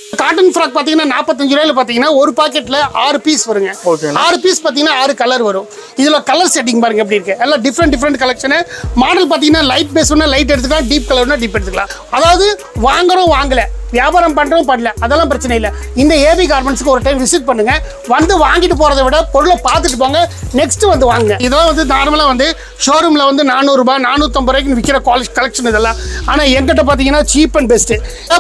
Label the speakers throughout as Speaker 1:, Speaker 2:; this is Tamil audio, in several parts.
Speaker 1: காட்டன் ஃப்ராக் பாத்தீங்கன்னா 45 ரூபாயில பாத்தீங்கன்னா ஒரு பாக்கெட்ல 6 பீஸ் வருங்க. 6 பீஸ் பாத்தீங்கன்னா 6 கலர் வரும். இதுல கலர் செட்டிங் பாருங்க எப்படி இருக்கு. எல்லாம் டிஃபரெண்ட் கலெக்ஷன். மாடல் பாத்தீங்கன்னா லைட் பேஸ்னா லைட் எடுத்துக்கலாம், டீப் கலர்னா டீப் எடுத்துக்கலாம். அதாவது வாங்குறோம் வாங்கல, வியாபாரம் பண்றோம் பண்ணல, அதெல்லாம் பிரச்சனை இல்லை. இந்த ஏபி கார்மெண்ட்ஸ்க்கு ஒரு டைம் விசிட் பண்ணுங்க. வந்து வாங்கிட்டு போறதை விட பொருளை பார்த்துட்டு போங்க, நெக்ஸ்ட் வந்து வாங்குங்க. இதெல்லாம் வந்து நார்மலா வந்து ஷோரூம்ல வந்து 400 ரூபாய் 450 ரூபாய்க்கு விற்கிற கலெக்ஷன் இதெல்லாம். ஆனா எங்கிட்ட பாத்தீங்கன்னா சீப் அண்ட் பெஸ்ட்.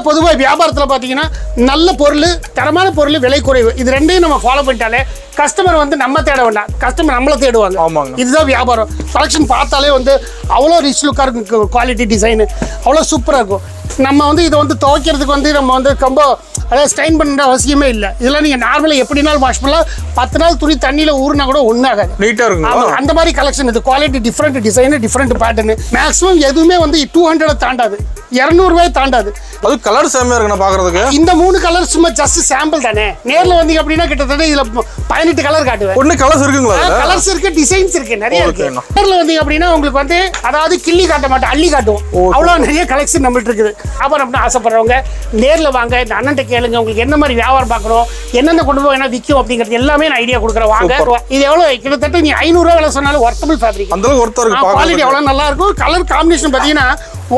Speaker 1: பொதுவாக வியாபாரத்தில் பாத்தீங்கன்னா நல்ல பொருள், தரமான பொருள், விலை குறைவு, இது ரெண்டையும் நம்ம ஃபாலோ பண்ணிட்டாலே கஸ்டமர் வந்து நம்ம தேட வேண்டாம், கஸ்டமர் நம்மளை தேடுவாங்க. இதுதான் வியாபாரம். கலெக்ஷன் பார்த்தாலே வந்து அவ்வளோ ரிச் லுக்காக இருக்கும், குவாலிட்டி டிசைன் அவ்வளோ சூப்பராக இருக்கும். நம்ம வந்து இதை வந்து துவைக்கிறதுக்கு வந்து நம்ம வந்து ரொம்ப அதாவது ஸ்டைன் பண்ணுற அவசியமே இல்லை. இதெல்லாம் நீங்கள் நார்மலாக எப்படினாலும் வாஷ் பண்ணலாம். 10 நாள் துணி தண்ணியில் ஊறினா கூட ஒன்றும் ஆகாது, நீட்டாக இருக்கும். அந்த மாதிரி கலெக்ஷன் இது. Quality different design, different pattern. Maximum எதுவுமே வந்து 200 தாண்டாது, 200 ரூபாய் தாண்டாது.
Speaker 2: அது கலர் செம்மையா இருக்கு நான் பார்க்கிறதுக்கு.
Speaker 1: இந்த 3 கலர் சும்மா ஜஸ்ட் சாம்பிள் தானே. நேரில் வந்தீங்க அப்படின்னா கிட்டத்தட்ட இதுல 18 கலர் காட்டுவேன்.
Speaker 2: ஒண்ணு கலர்ஸ் இருக்குங்களா?
Speaker 1: கலர்ஸ் இருக்கு, டிசைன்ஸ் இருக்கு, நிறைய இருக்கு. நேரில் வந்தீங்க அப்படின்னா உங்களுக்கு வந்து அதாவது கிள்ளி காட்ட மாட்டோம், அள்ளி காட்டுவோம். அவ்வளோ நிறைய கலெக்ஷன் நம்மள்ட்ட இருக்குது. வியாபாரம் ஆசைப்படுறவங்க நேரில் வாங்க, இந்த அண்ணன்ட்ட கேளுங்க. உங்களுக்கு என்ன மாதிரி வியாபாரம் பார்க்கணும், என்னென்ன கொண்டு போய் என்ன விற்கும் அப்படிங்கிறது எல்லாமே நான் ஐடியா கொடுக்குறேன். வாங்க. இது எவ்வளோ கிட்டத்தட்ட நீ 500 ரூபா விலை சொன்னாலும் ஒர்த்தபிள் ஃபேப்ரிக்.
Speaker 2: அந்த அளவுக்கு ஒர்த்தா இருக்கு.
Speaker 1: குவாலிட்டி எவ்வளோ நல்லா இருக்கும். கலர் காம்பினேஷன் பார்த்தீங்கன்னா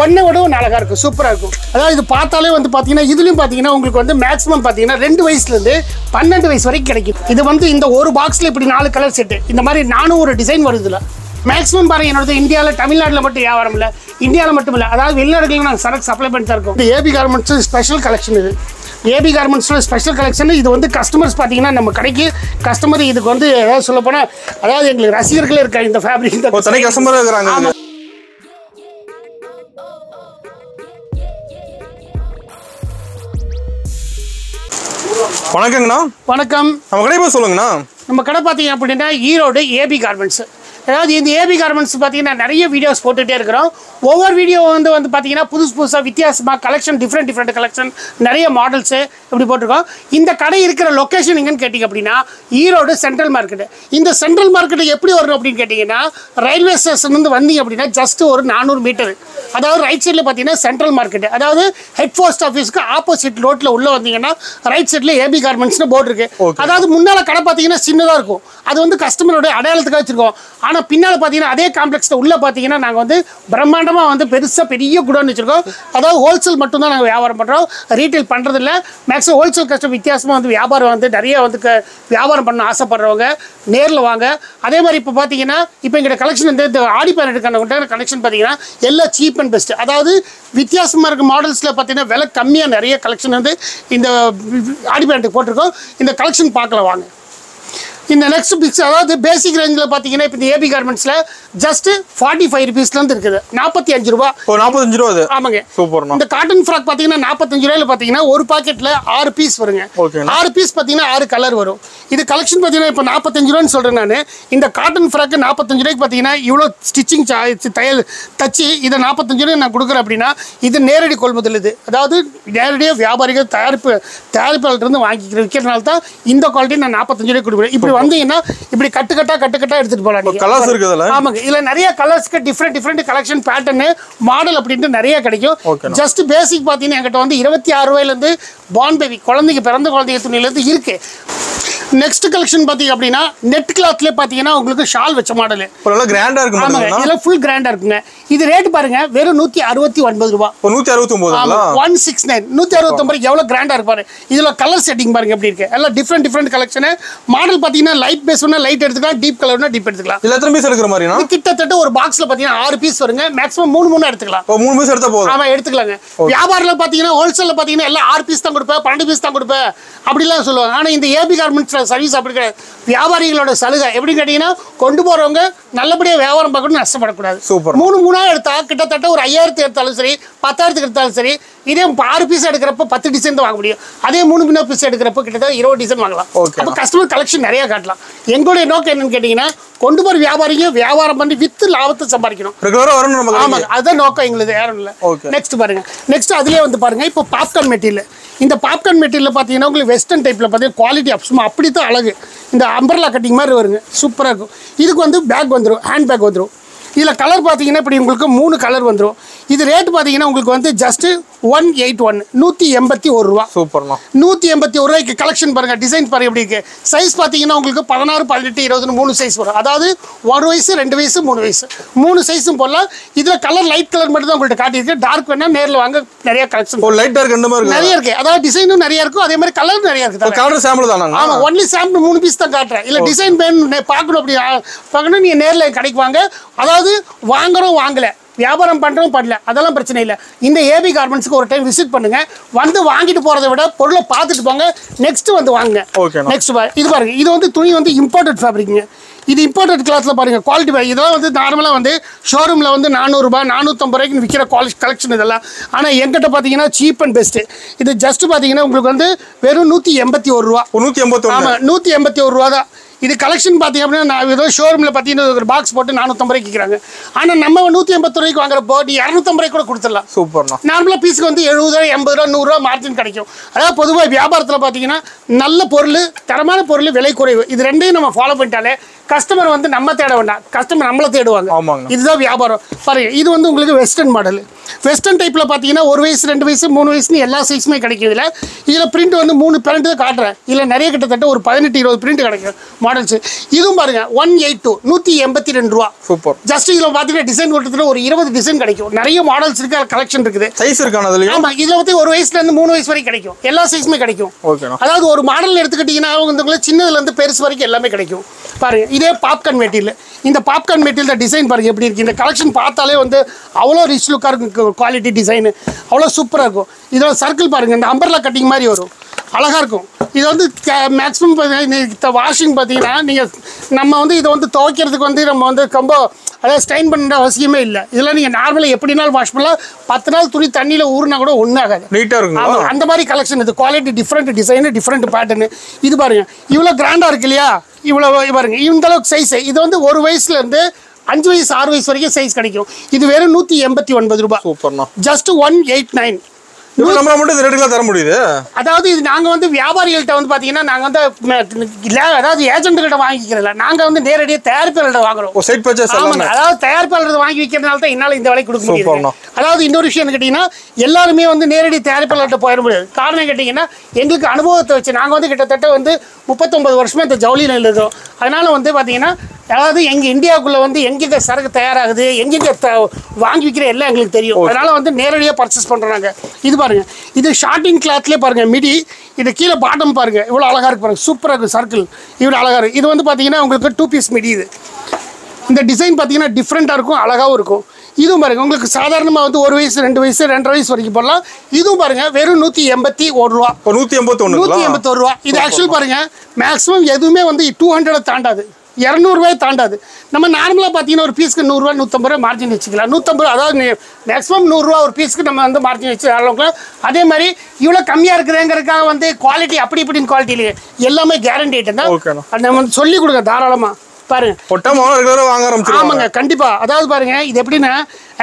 Speaker 1: ஒன்றை விட அழகா இருக்கும், சூப்பராக இருக்கும். அதாவது இது பார்த்தாலே வந்து பார்த்தீங்கன்னா இதுலையும் பார்த்தீங்கன்னா உங்களுக்கு வந்து மேக்ஸிமம் பார்த்தீங்கன்னா 2 வயசுலேருந்து 12 வயசு வரைக்கும் கிடைக்கும். இது வந்து இந்த ஒரு பாக்ஸில் இப்படி 4 கலர் செட்டு, இந்த மாதிரி 400 டிசைன் வருதுல. மேக்ஸிமம் பாருங்க, என்னோட இந்தியாவில் தமிழ்நாட்டில் மட்டும் வியாபாரம் இல்லை, இந்தியாவில் மட்டும் இல்லை, அதாவது வெளிநாடுகளுக்கு நாங்கள் சரக்கு சப்ளை பண்ணிட்டு இருக்கோம். இந்த ஏபி கார்மெண்ட்ஸ் ஸ்பெஷல் கலெக்ஷன் இது. ஏபி கார்மெண்ட்ஸோட ஸ்பெஷல் கலெக்ஷன் இது வந்து கஸ்டமர்ஸ் பார்த்தீங்கன்னா நம்ம கடைக்கு கஸ்டமர் இதுக்கு வந்து ஏதாவது சொல்ல போனால் அதாவது எங்களுக்கு ரசிகர்களே இருக்காங்க இந்த ஃபேப்ரிக்.
Speaker 2: தனி கஸ்டமர் இருக்கிறாங்க. வணக்கங்கண்ணா.
Speaker 1: வணக்கம்.
Speaker 2: நம்ம கடை பேர் சொல்லுங்கண்ணா.
Speaker 1: நம்ம கடை பார்த்தீங்க அப்படின்னா ஈரோடு ஏபி கார்மெண்ட்ஸ். அதாவது இந்த ஏபி கார்மெண்ட்ஸ் பார்த்தீங்கன்னா நிறைய வீடியோஸ் போட்டுகிட்டே இருக்கிறோம். ஒவ்வொரு வீடியோ வந்து பார்த்தீங்கன்னா புதுசாக வித்தியாசமாக கலெக்ஷன், டிஃப்ரெண்ட் கலெக்ஷன், நிறைய மாடல்ஸு இப்படி போட்டிருக்கோம். இந்த கடை இருக்கிற லொக்கேஷன் எங்கன்னு கேட்டிங்க அப்படின்னா ஈரோடு சென்ட்ரல் மார்க்கெட்டு. இந்த சென்ட்ரல் மார்க்கெட்டு எப்படி வரும் அப்படின்னு கேட்டிங்கன்னா ரயில்வே ஸ்டேஷன்லேருந்து வந்தீங்க அப்படின்னா ஜஸ்ட் ஒரு 400 மீட்டர். அதாவது ரைட் சைடில் பார்த்தீங்கன்னா சென்ட்ரல் மார்க்கெட்டு, அதாவது ஹெட் போஸ்ட் ஆஃபீஸ்க்கு ஆப்போசிட் ரோட்டில் உள்ளே வந்தீங்கன்னா ரைட் சைடில் ஏபி கார்மெண்ட்ஸ்னு போர்டு இருக்குது. அதாவது முன்னால் கடை பார்த்தீங்கன்னா சின்னதாக இருக்கும், அது வந்து கஸ்டமரோட அடையாளத்துக்காக வச்சுருக்கோம். ஆனால் பின்னால் பார்த்தீங்கன்னா அதே காம்ப்ளெக்ஸில் உள்ளே பார்த்தீங்கன்னா நாங்கள் வந்து பிரம்மாண்டமாக வந்து பெரிய குடோன் வச்சுருக்கோம். அதாவது ஹோல்சேல் மட்டும்தான் நாங்கள் வியாபாரம் பண்ணுறோம், ரீட்டைல் பண்ணுறதில்ல. மேக்ஸிமம் ஹோல்சேல் கஸ்டமர் வித்தியாசமாக வந்து வியாபாரம் வந்து நிறைய வந்து வியாபாரம் பண்ண ஆசைப்படுறவங்க நேரில் வாங்க. அதே மாதிரி இப்போ பார்த்தீங்கன்னா இப்போ எங்களோட கலெக்ஷன் வந்து இந்த ஆடி பேரட்டுக்கான கலெக்ஷன் பார்த்தீங்கன்னா எல்லாம் சீப் அண்ட் பெஸ்ட். அதாவது வித்தியாசமாக இருக்க மாடல்ஸில் பார்த்தீங்கன்னா விலை கம்மியாக நிறைய கலெக்ஷன் வந்து இந்த ஆடி பேரட்டுக்கு போட்டிருக்கோம். இந்த கலெக்ஷன் பார்க்கலாம் வாங்க. இந்த நெக்ஸ்ட் பிக்ஸ் அதாவது பேசிக் ரேஞ்சில் பார்த்தீங்கன்னா இப்போ இந்த ஏபி கார்மெண்ட்ஸில் ஜஸ்ட் 45 ரூபீஸ்லேருந்து இருக்குது, 45 ரூபா.
Speaker 2: 45 ரூபா.
Speaker 1: ஆமாங்க,
Speaker 2: சூப்பர்.
Speaker 1: இந்த காட்டன் ஃப்ராக் பார்த்தீங்கன்னா 45 ரூபாயில் பார்த்தீங்கன்னா ஒரு பாக்கெட்டில் 6 பீஸ் வருங்க. 6 பீஸ் பார்த்தீங்கன்னா 6 கலர் வரும். இது கலெக்ஷன் பார்த்தீங்கன்னா இப்போ 45 ரூபான்னு சொல்கிறேன் நான். இந்த காட்டன் ஃப்ராக்கு 45 ரூபாய்க்கு பார்த்தீங்கன்னா இவ்வளோ ஸ்டிச்சிங் தச்சு இதை 45 ரூபாய் நான் கொடுக்குறேன் அப்படின்னா இது நேரடி கொள்முதல். இது அதாவது நேரடியாக வியாபாரிகள் தயாரிப்பாளர்கிட்ட வாங்கிக்கிற விற்கிறனால தான் இந்த குவாலிட்டி நான் 45 ரூபாய் கொடுக்குறேன். இப்படி வந்தீங்கன்னா இப்படி கட்டா எடுத்துட்டு போகலாம்.
Speaker 2: கலர்ஸ் இருக்குதுல.
Speaker 1: ஆமாங்க, இதுல நிறைய கலர்ஸ்க்கு டிஃப்ரெண்ட் கலெக்ஷன், பேட்டர்ன், மாடல் அப்படின்ட்டு நிறைய கிடைக்கும். ஜஸ்ட் பேசிக் பார்த்தீங்கன்னா என்கிட்ட வந்து 26 ரூபாயிலேருந்து பார்ன் பேபி குழந்தைங்க பிறந்த குழந்தைங்க துணியிலேருந்து இருக்கு. நெக்ஸ்ட் கலெக்ஷன் பார்த்தீங்க அப்படின்னா நெட் கிளாத்லேயே பார்த்தீங்கன்னா உங்களுக்கு ஷால் வச்ச மாடல்
Speaker 2: கிராண்டா இருக்கு.
Speaker 1: ஆமாங்க, இதெல்லாம் ஃபுல் கிராண்டா இருக்குங்க. இது ரேட் பாருங்க வெறும் 169 ரூபா. 169 169 எவ்வளவு கிராண்டா இருக்கு பாருங்க. இதுல கலர் செட்டிங் பாருங்க எப்படி இருக்கு. எல்லாம் டிஃப்ரெண்ட் கலெக்ஷன். மாடல் பாத்தீங்கன்னா லைட் பேஸ்னா லைட் எடுத்துக்கலாம், டீப் கலர்னா டீப் எடுத்துக்கலாம்.
Speaker 2: இல்ல எத்தனை பீஸ் எடுக்கிற மாதிரினா
Speaker 1: கிட்டத்தட்ட ஒரு பாக்ஸ்ல பாத்தீங்கன்னா 6 பீஸ் வருங்க. மேக்ஸிமம் 3 எடுத்துக்கலாம்.
Speaker 2: 3 பீஸ் எடுத்தா போதும்.
Speaker 1: ஆமா, எடுத்துக்கலாங்க. வியாபாரத்துல பாத்தீங்கன்னா ஹோல்சேல்ல பாத்தீங்கன்னா எல்லாம் 6 பீஸ் தான் கொடுப்பேன், 12 பீஸ் தான் கொடுப்பேன் அப்படிலாம் சொல்லுவாங்க. ஆனா இந்த ஏபி கார்மெண்ட்ஸ் சர்வீஸ் அப்படி கிடையாது. வியாபாரிகளோட சலுகை எப்படி கேட்டீங்கன்னா கொண்டு போறவங்க நல்லபடியா வியாபாரம் பார்க்கணும், நஷ்டப்படக்கூடாது. 3 எடுத்தா கிட்டத்தட்ட ஒரு 5000 எடுத்தாலும் சரி, 10,000 எடுத்தாலும் சரி, இதே 6 பீஸ் எடுக்கிறப்ப 10 டிசைன் தான் வாங்க முடியும். அதே 3 பீஸ் எடுக்கிறப்ப கிட்டத்தட்ட 20 டிசைன் வாங்கலாம். அப்போ கஸ்டமர் கலெக்ஷன் நிறைய காட்டலாம். எங்களுடைய நோக்கம் என்னன்னு கேட்டீங்கன்னா கொண்டு போற வியாபாரிங்க வியாபாரம் பண்ணி வித்து லாபத்தை சம்பாதிக்கணும். ஆமாங்க, அதுதான் நோக்கம் எங்களுக்கு, யாரும் இல்லை. நெக்ஸ்ட் பாருங்க. நெக்ஸ்ட் அதுலேயே வந்து பாருங்க இப்போ பாப்கார்ன் மெட்டீரியல். இந்த பாப்கார்ன் மெட்டீரியல் பார்த்தீங்கன்னா உங்களுக்கு வெஸ்டர்ன் டைப்பில் பார்த்தீங்கன்னா குவாலிட்டி சும்மா அப்படி தான் அழகு. இந்த அம்பர்லா கட்டிங் மாதிரி வருங்க, சூப்பராக இருக்கும். இதுக்கு வந்து பேக் வந்துடும், ஹேண்ட் பேக் வந்துடும். இதில் கலர் பார்த்தீங்கன்னா இப்படி உங்களுக்கு 3 கலர் வந்துடும். இது ரேட் பார்த்தீங்கன்னா உங்களுக்கு வந்து ஜஸ்ட் 181 181 ரூபா.
Speaker 2: சூப்பர்ண்ணா.
Speaker 1: 181 ரூபாய்க்கு கலெக்ஷன் பாருங்க, டிசைன் பாருங்க எப்படி இருக்கு. சைஸ் பார்த்தீங்கன்னா உங்களுக்கு 16 18 20 3 சைஸ் வரும். அதாவது 1 வயசு 2 வயசு 3 வயசு 3 சைஸும் போடலாம். இதில் கலர் லைட் கலர் மட்டும் தான் உங்கள்கிட்ட காட்டியிருக்கு. டார்க் வேணா நேரில் வாங்க, நிறைய கலெக்ஷன்
Speaker 2: லைட் டார்க் ரெண்டு மாதிரி
Speaker 1: நிறைய இருக்கு. அதாவது டிசைனும் நிறைய இருக்கும், அதே மாதிரி கலர் நிறைய இருக்கு.
Speaker 2: கலர் சாம்பிள் தானா?
Speaker 1: ஆமா, ஒன்லி சாம்பிள் 3 பீஸ் தான் காட்டுறேன். இல்ல டிசைன் வேணும் பார்க்கணும், அப்படி பார்க்கணும் நீங்க நேரில் கடைக்கு வாங்க. அதாவது வாங்குறோம் வாங்கல, வியாபாரம் பண்ணுறோம் பண்ணல, அதெல்லாம் பிரச்சனை இல்லை. இந்த ஏபி கார்மெண்ட்ஸ்க்கு ஒரு டைம் விசிட் பண்ணுங்க. வந்து வாங்கிட்டு போகிறத விட பொருளை பார்த்துட்டு போங்க, நெக்ஸ்ட் வந்து வாங்க. நெக்ஸ்ட் இது பாருங்க, இது வந்து துணி வந்து இம்போர்ட்டட் ஃபேப்ரிக்ங்க. இது இம்போர்ட்டட் கிளாத்தில் பாருங்கள், குவாலிட்டி பாருங்க. இதெல்லாம் வந்து நார்மலாக வந்து ஷோரூமில் வந்து 400 ரூபாய் 450 ரூபாய்க்கு விற்கிற கலெக்ஷன் இதெல்லாம். ஆனால் எங்கிட்ட பார்த்தீங்கன்னா சீப் அண்ட் பெஸ்ட்டு. இது ஜஸ்ட் பார்த்தீங்கன்னா உங்களுக்கு வந்து வெறும் 181 ரூபா. 181? ஆமாம், 181 ரூபா தான். இது கலெக்ஷன் பார்த்தீங்க அப்படின்னா நான் ஏதோ ஷோரூமில் பார்த்தீங்கன்னா ஒரு பாக்ஸ் போட்டு 450 ரூபாய்க்கு விற்கிறாங்க. ஆனால் நம்ம 180 ரூபாய்க்கு வாங்குறப்போ நீ 250 ரூபாய்க்கு கூட கொடுத்துடலாம்.
Speaker 2: சூப்பர்ண்ணா.
Speaker 1: நார்மலாக பீஸுக்கு வந்து 70 ரூபா 80 ரூபா 100 ரூபா மார்ஜின் கிடைக்கும். அதாவது பொதுவாக வியாபாரத்தில் பார்த்தீங்கன்னா நல்ல பொருள், தரமான பொருள், விலை குறைவு, இது ரெண்டையும் நம்ம ஃபாலோ பண்ணிட்டாலே கஸ்டமர் வந்து நம்ம தேட வேண்டாம், கஸ்டமர் நம்மளை தேடுவாங்க. இதுதான் வியாபாரம். பாருங்க, இது வந்து உங்களுக்கு வெஸ்டர்ன் மாடல். வெஸ்டர்ன் டைப்பில் பார்த்தீங்கன்னா 1 வயசு 2 வயசு 3 வயசுன்னு எல்லா சைஸுமே கிடைக்கும். இதில் பிரிண்ட் வந்து 3 பிரிண்ட் தான் காட்டுறேன். இதில் நிறைய கிட்டத்தட்ட ஒரு 18-20 பிரிண்ட் கிடைக்கும் மாடல்ஸ். இதுவும் பாருங்க 182 182 ரூபா. சூப்பர். ஜஸ்ட் இதில் பார்த்தீங்கன்னா டிசைன் கொடுத்துட்டு ஒரு 20 டிசைன் கிடைக்கும். நிறைய மாடல்ஸ் இருக்கு, கலெக்ஷன் இருக்குது.
Speaker 2: சைஸ் இருக்கான அதுல? ஆமா,
Speaker 1: இதில் வந்து 1 வயசுலேருந்து 3 வயசு வரைக்கும் கிடைக்கும். எல்லா சைஸுமே கிடைக்கும். அதாவது ஒரு மாடல் எடுத்துக்கிட்டீங்கன்னா வந்து சின்னதுலேருந்து பெருசு வரைக்கும் எல்லாமே கிடைக்கும். பாருங்க, இதே பாப்கார்ன் மெட்டீரியல். இந்த பாப்கார்ன் மெட்டீரியல் டிசைன் பாருங்க எப்படி இருக்கு. இந்த கலெக்ஷன் பார்த்தாலே வந்து அவ்வளோ ரிச் லுக்காக இருக்கும். குவாலிட்டி டிசைனு அவ்வளோ சூப்பராக இருக்கும். இதோட சர்க்கிள் பாருங்க, இந்த அம்பர்லா கட்டிங் மாதிரி வரும், அழகாக இருக்கும். இது வந்து மேக்ஸிமம் வாஷிங் பார்த்தீங்கன்னா நீங்கள் நம்ம வந்து இதை வந்து துவைக்கிறதுக்கு வந்து நம்ம வந்து ரொம்ப அதாவது ஸ்டைன் பண்ணுற அவசியமே இல்லை. இதெல்லாம் நீங்கள் நார்மலாக எப்படினாலும் வாஷ் பண்ணலாம். 10 நாள் துணி தண்ணியில் ஊறினா கூட ஒன்றும் ஆகாது, நீட்டாக இருக்கும். ஆமாம், அந்த மாதிரி கலெக்ஷன். இது quality different design, different pattern. இது பாருங்க, இவ்வளோ கிராண்டாக இருக்கு இல்லையா? இவ்வளோ பாருங்க, இந்த அளவுக்கு சைஸ். இது வந்து 1 வயசுலேருந்து 5 வயசு 6 வயசு வரைக்கும் சைஸ் கிடைக்கும். இது வெறும் 189 ரூபாய். சூப்பர்ண்ணா. ஜஸ்ட் 189.
Speaker 2: நம்மள மட்டும் ரேட்டுக்குலாம் தர முடியுது.
Speaker 1: அதாவது இது நாங்கள் வந்து வியாபாரிகள்கிட்ட வந்து பார்த்தீங்கன்னா நாங்கள் வந்து அதாவது ஏஜென்ட்டுகிட்ட வாங்கிக்கிறதில்ல, நாங்கள் வந்து நேரடியாக தயாரிப்பாளர்கிட்ட வாங்குறோம்.
Speaker 2: Side purchase.
Speaker 1: ஆமாங்க, அதாவது தயாரிப்பாளர் வாங்கி விற்கிறதுனால தான் என்னால் இந்த விலைக்கு கொடுக்க முடியும். அதாவது இன்னொரு விஷயம் கேட்டிங்கன்னா எல்லாருமே வந்து நேரடி தயாரிப்பாளர்கிட்ட போயிட முடியாது. காரணம் கேட்டிங்கன்னா எங்களுக்கு அனுபவத்தை வச்சு நாங்கள் வந்து கிட்டத்தட்ட வந்து 39 வருஷமாக இந்த ஜவுளி நிலையில் இருக்கோம். அதனால் வந்து பார்த்தீங்கன்னா அதாவது எங்கள் இந்தியாவுக்குள்ளே வந்து எங்கெங்கே சரக்கு தயாராகுது, எங்கெங்கே வாங்கி விற்கிற எல்லாம் எங்களுக்கு தெரியும். அதனால் வந்து நேரடியாக பர்ச்சேஸ் பண்ணுறோம் நாங்கள். இது பாருங்கள், இது ஷார்ட்டிங் கிளாத்லேயே பாருங்கள் மிடி. இது கீழே பாட்டம் பாருங்கள் இவ்வளோ அழகாக இருக்கு பாருங்கள், சூப்பராக இருக்குது. சர்க்கிள் இவ்வளோ அழகாக இருக்குது. இது வந்து பார்த்தீங்கன்னா உங்களுக்கு 2 பீஸ் மிடி. இது இந்த டிசைன் பார்த்தீங்கன்னா டிஃப்ரெண்ட்டாக இருக்கும், அழகாகவும் இருக்கும். இதுவும் பாருங்கள் உங்களுக்கு சாதாரணமாக வந்து 1 வயசு 2 வயசு 2.5 வயசு வரைக்கும் போடலாம். இதுவும் பாருங்கள் வெறும் 181 ரூபா. 181 ரூபா. இது ஆக்சுவல் பாருங்கள் மேக்ஸிமம் எதுவுமே வந்து 200 தாண்டாது, 200 ரூபாய் தாண்டாது. நம்ம நார்மலாக பார்த்தீங்கன்னா ஒரு பீஸ்க்கு 100 ரூபா 150 ரூபா மார்ஜின் வச்சுக்கலாம். 150 அதாவது மேக்ஸிமம் 100 ரூபா ஒரு பீஸ்க்கு நம்ம வந்து மார்ஜின் வச்சு அளவுக்கு. அதே மாதிரி இவ்வளோ கம்மியாக இருக்குதுங்கிறதுக்காக வந்து குவாலிட்டி அப்படி இப்படின்னு குவாலிட்டி இல்லையே, எல்லாமே கேரண்டி ஐட்டம் தான். நம்ம வந்து சொல்லி கொடுங்க தாராளமாக. பாருங்க, ஆமாங்க கண்டிப்பா. அதாவது பாருங்க, இது எப்படின்னா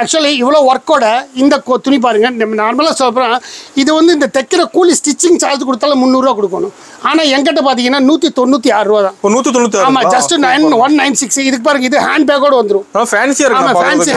Speaker 1: ஆக்சுவலி இவ்வளோ ஒர்க்கோட இந்த துணி பாருங்க, நம்ம நார்மலாக சொல்கிறோம். இது வந்து இந்த தைக்கிற கூலி ஸ்டிச்சிங் சார்ஜ் கொடுத்தாலும் 300 ரூபா கொடுக்கணும். ஆனால் எங்கிட்ட பார்த்தீங்கன்னா 196 ரூபா தான். 196. ஆமாம், ஜஸ்ட் 196. இதுக்கு பாருங்க, இது ஹேண்ட் பேக்கோட வந்துடும். ஆமாம், ஃபேன்சி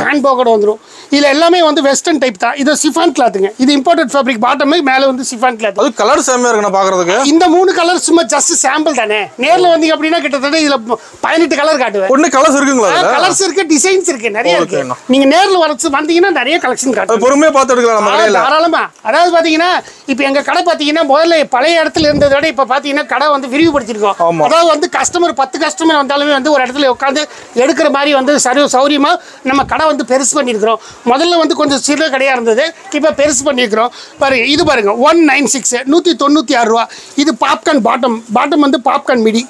Speaker 1: ஹேண்ட் பேக்கோட வந்துடும். இதில் எல்லாமே வந்து வெஸ்டர்ன் டைப் தான். இது சிஃபான் கிளாத்துங்க. இது இம்போர்ட்டட் ஃபேப்ரிக், பாட்டம் மேலே வந்து சிஃபான் கிளாத். அது கலர் செம்மையாக இருக்கு பார்க்குறதுக்கு. இந்த 3 கலர் சும்மா ஜஸ்ட் சாம்பிள் தானே. நேரில் வந்தீங்க அப்படின்னா கிட்டத்தட்ட இதில் 18 கலர் காட்டுவேன். ஒன்று கலர்ஸ் இருக்குங்களா? கலர்ஸ் இருக்கு, டிசைன்ஸ் இருக்கு, நிறைய இருக்கு. நீங்க நேரில் வந்தீங்கன்னா நிறைய கலெக்ஷன் காட்டுவோம். பொறுமையாக பார்த்து எடுக்கலாம் தாராளமா. அதாவது பார்த்தீங்கன்னா இப்போ எங்கள் கடை பார்த்தீங்கன்னா முதல்ல பழைய இடத்துல இருந்ததை விட இப்போ பார்த்தீங்கன்னா கடை வந்து விரிவுபடுத்திருக்கோம். அதாவது வந்து 10 கஸ்டமர் வந்தாலுமே வந்து ஒரு இடத்துல உட்காந்து எடுக்கிற மாதிரி வந்து சௌரியமாக நம்ம கடை வந்து பெருசு பண்ணியிருக்கிறோம். முதல்ல வந்து கொஞ்சம் சிறு கடையாக இருந்தது, இப்போ பெருசு பண்ணியிருக்கிறோம். பாருங்க, இது பாருங்க 196 196 ரூபா. இது பாப்கார்ன் பாட்டம் வந்து பாப்கார்ன் மிடி.